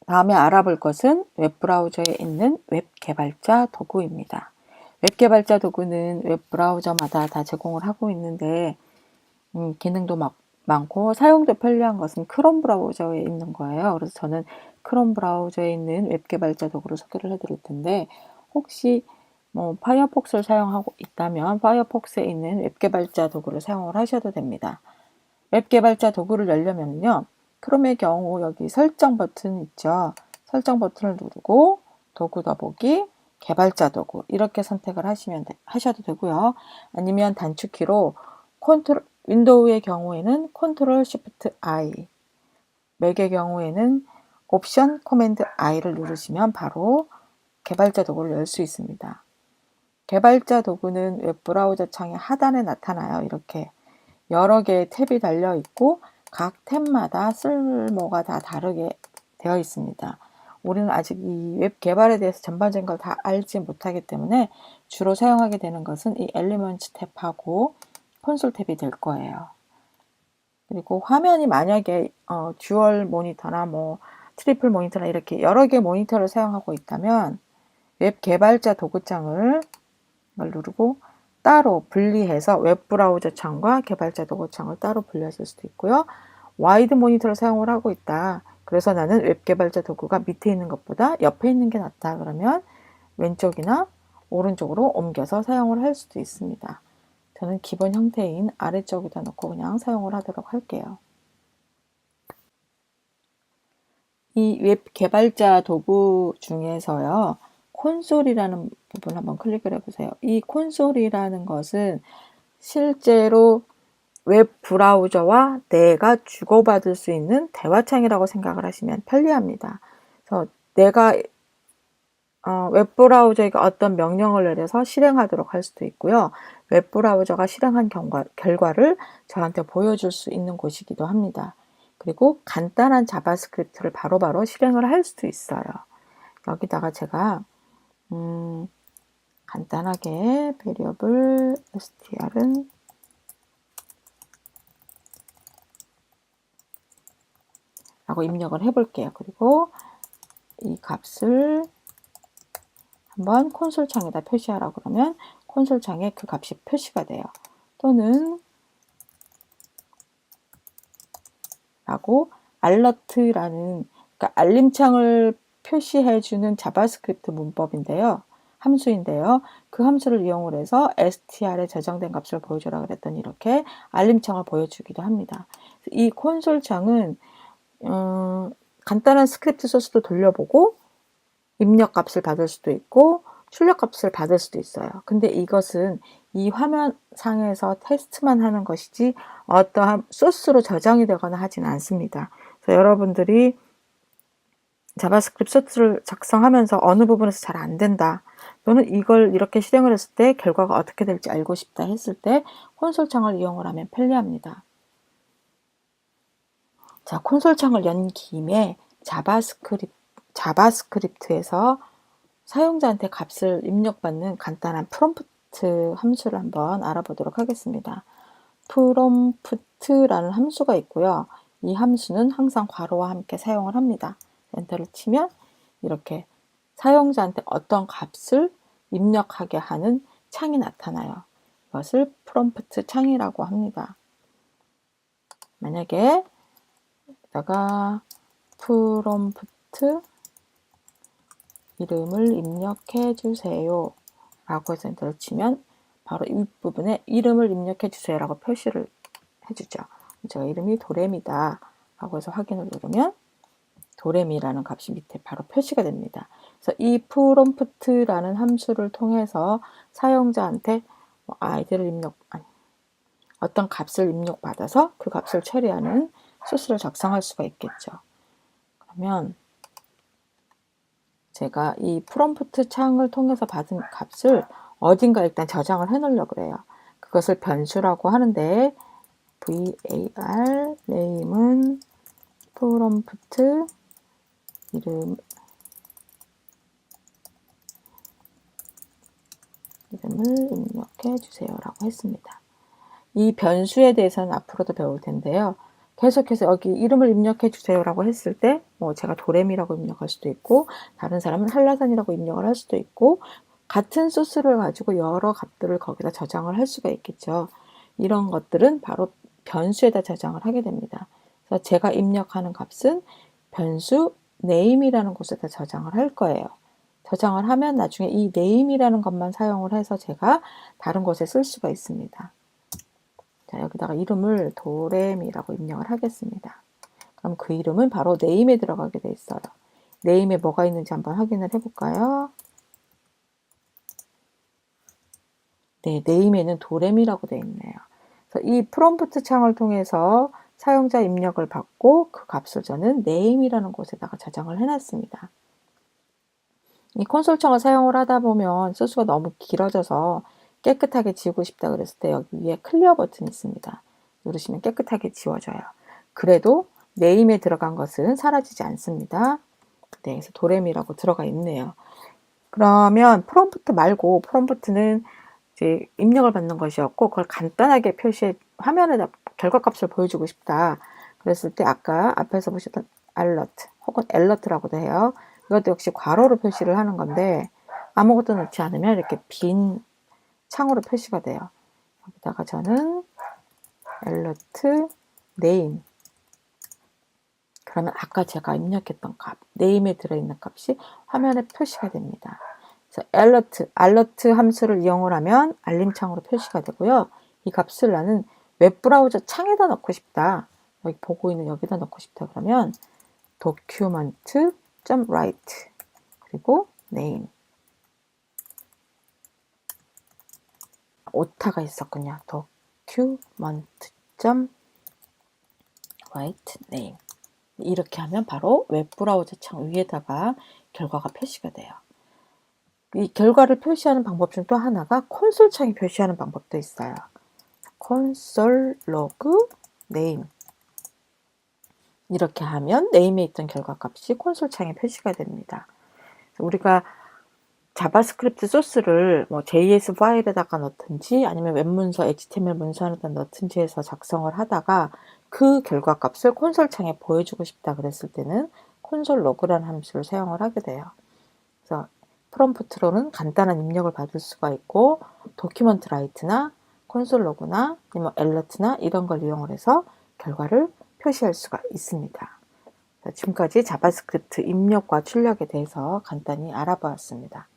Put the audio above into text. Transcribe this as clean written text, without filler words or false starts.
다음에 알아볼 것은 웹브라우저에 있는 웹개발자 도구입니다. 웹개발자 도구는 웹브라우저마다 다 제공을 하고 있는데 기능도 많고 사용도 편리한 것은 크롬 브라우저에 있는 거예요. 그래서 저는 크롬 브라우저에 있는 웹개발자 도구를 소개를 해드릴 텐데, 혹시 파이어폭스를 사용하고 있다면 파이어폭스에 있는 웹개발자 도구를 사용을 하셔도 됩니다. 웹개발자 도구를 열려면요, 크롬의 경우 여기 설정 버튼 있죠. 설정 버튼을 누르고 도구 더보기, 개발자 도구 이렇게 선택을 하셔도 되고요. 아니면 단축키로 윈도우의 경우에는 컨트롤 쉬프트 I, 맥의 경우에는 옵션 코맨드 I를 누르시면 바로 개발자 도구를 열 수 있습니다. 개발자 도구는 웹브라우저 창의 하단에 나타나요. 이렇게 여러 개의 탭이 달려 있고 각 탭마다 쓸모가 다 다르게 되어 있습니다. 우리는 아직 이 웹 개발에 대해서 전반적인 걸 다 알지 못하기 때문에 주로 사용하게 되는 것은 이 엘리먼츠 탭하고 콘솔 탭이 될 거예요. 그리고 화면이 만약에 듀얼 모니터나 트리플 모니터나 이렇게 여러 개의 모니터를 사용하고 있다면 웹 개발자 도구창을 누르고 따로 분리해서 웹브라우저 창과 개발자 도구 창을 따로 분리하실 수도 있고요. 와이드 모니터를 사용을 하고 있다. 그래서 나는 웹 개발자 도구가 밑에 있는 것보다 옆에 있는 게 낫다. 그러면 왼쪽이나 오른쪽으로 옮겨서 사용을 할 수도 있습니다. 저는 기본 형태인 아래쪽에다 놓고 그냥 사용을 하도록 할게요. 이 웹 개발자 도구 중에서요, 콘솔이라는 부분 한번 클릭을 해보세요. 이 콘솔이라는 것은 실제로 웹 브라우저와 내가 주고받을 수 있는 대화창이라고 생각을 하시면 편리합니다. 그래서 내가 웹 브라우저에게 어떤 명령을 내려서 실행하도록 할 수도 있고요. 웹 브라우저가 실행한 결과를 저한테 보여줄 수 있는 곳이기도 합니다. 그리고 간단한 자바스크립트를 바로바로 실행을 할 수도 있어요. 여기다가 제가 간단하게 variable str은 라고 입력을 해볼게요. 그리고 이 값을 한번 콘솔 창에다 표시하라고 그러면 콘솔 창에 그 값이 표시가 돼요. 또는 라고 알러트라는, 그러니까 알림창을 표시해주는 자바스크립트 문법인데요. 함수인데요. 그 함수를 이용을 해서 str에 저장된 값을 보여주라 그랬더니 이렇게 알림창을 보여주기도 합니다. 이 콘솔 창은 간단한 스크립트 소스도 돌려보고 입력 값을 받을 수도 있고 출력 값을 받을 수도 있어요. 근데 이것은 이 화면상에서 테스트만 하는 것이지 어떠한 소스로 저장이 되거나 하진 않습니다. 그래서 여러분들이 자바스크립트 소스를 작성하면서 어느 부분에서 잘 안 된다, 또는 이걸 이렇게 실행을 했을 때 결과가 어떻게 될지 알고 싶다 했을 때 콘솔 창을 이용을 하면 편리합니다. 자, 콘솔 창을 연 김에 자바스크립트에서 사용자한테 값을 입력받는 간단한 프롬프트 함수를 한번 알아보도록 하겠습니다. 프롬프트라는 함수가 있고요. 이 함수는 항상 괄호와 함께 사용을 합니다. 엔터를 치면 이렇게 사용자한테 어떤 값을 입력하게 하는 창이 나타나요. 이것을 프롬프트 창이라고 합니다. 만약에 여기다가 프롬프트 이름을 입력해 주세요 라고 해서 엔터를 치면 바로 이 부분에 이름을 입력해 주세요 라고 표시를 해주죠. 제가 이름이 도레미다 라고 해서 확인을 누르면 도레미라는 값이 밑에 바로 표시가 됩니다. 그래서 이 프롬프트라는 함수를 통해서 사용자한테 어떤 값을 입력받아서 그 값을 처리하는 소스를 작성할 수가 있겠죠. 그러면 제가 이 프롬프트 창을 통해서 받은 값을 어딘가 일단 저장을 해 놓으려고 그래요. 그것을 변수라고 하는데 var name은 프롬프트 이름을 입력해 주세요 라고 했습니다. 이 변수에 대해서는 앞으로도 배울 텐데요. 계속해서 여기 이름을 입력해 주세요라고 했을 때 뭐 제가 도레미라고 입력할 수도 있고 다른 사람은 한라산이라고 입력을 할 수도 있고 같은 소스를 가지고 여러 값들을 거기다 저장을 할 수가 있겠죠. 이런 것들은 바로 변수에다 저장을 하게 됩니다. 그래서 제가 입력하는 값은 변수 name이라는 곳에다 저장을 할 거예요. 저장을 하면 나중에 이 name이라는 것만 사용을 해서 제가 다른 곳에 쓸 수가 있습니다. 자, 여기다가 이름을 도레미라고 입력을 하겠습니다. 그럼 그 이름은 바로 name에 들어가게 돼 있어요. name에 뭐가 있는지 한번 확인을 해볼까요? 네, name에는 도레미라고 되어 있네요. 그래서 이 프롬프트 창을 통해서 사용자 입력을 받고 그 값을 저는 name이라는 곳에다가 저장을 해놨습니다. 이 콘솔 창을 사용을 하다 보면 소스가 너무 길어져서 깨끗하게 지우고 싶다 그랬을 때 여기 위에 클리어 버튼이 있습니다. 누르시면 깨끗하게 지워져요. 그래도 name에 들어간 것은 사라지지 않습니다. 네, 그래서 도레미라고 들어가 있네요. 그러면 프롬프트 말고 프롬프트는 이제 입력을 받는 것이었고 그걸 간단하게 표시해 화면에다 결과값을 보여주고 싶다. 그랬을 때 아까 앞에서 보셨던 alert 혹은 alert라고도 해요. 이것도 역시 괄호로 표시를 하는 건데 아무것도 넣지 않으면 이렇게 빈 창으로 표시가 돼요. 여기다가 저는 alert name 그러면 아까 제가 입력했던 값 name에 들어있는 값이 화면에 표시가 됩니다. 그래서 alert 함수를 이용을 하면 알림창으로 표시가 되고요. 이 값을 나는 웹브라우저 창에다 넣고 싶다. 여기 보고 있는 여기다 넣고 싶다. 그러면 document.write 그리고 name 오타가 있었군요. document.write name 이렇게 하면 바로 웹브라우저 창 위에다가 결과가 표시가 돼요. 이 결과를 표시하는 방법 중 또 하나가 콘솔 창에 표시하는 방법도 있어요. 콘솔 로그 네임 이렇게 하면 네임에 있던 결과 값이 콘솔 창에 표시가 됩니다. 우리가 자바스크립트 소스를 뭐 JS 파일에다가 넣든지 아니면 웹문서 HTML 문서 안에다 넣든지 해서 작성을 하다가 그 결과 값을 콘솔 창에 보여주고 싶다 그랬을 때는 콘솔 로그라는 함수를 사용을 하게 돼요. 그래서 프롬프트로는 간단한 입력을 받을 수가 있고 도큐먼트 라이트나 콘솔 로그나 아니면 엘러트나 이런 걸 이용을 해서 결과를 표시할 수가 있습니다. 지금까지 자바스크립트 입력과 출력에 대해서 간단히 알아보았습니다.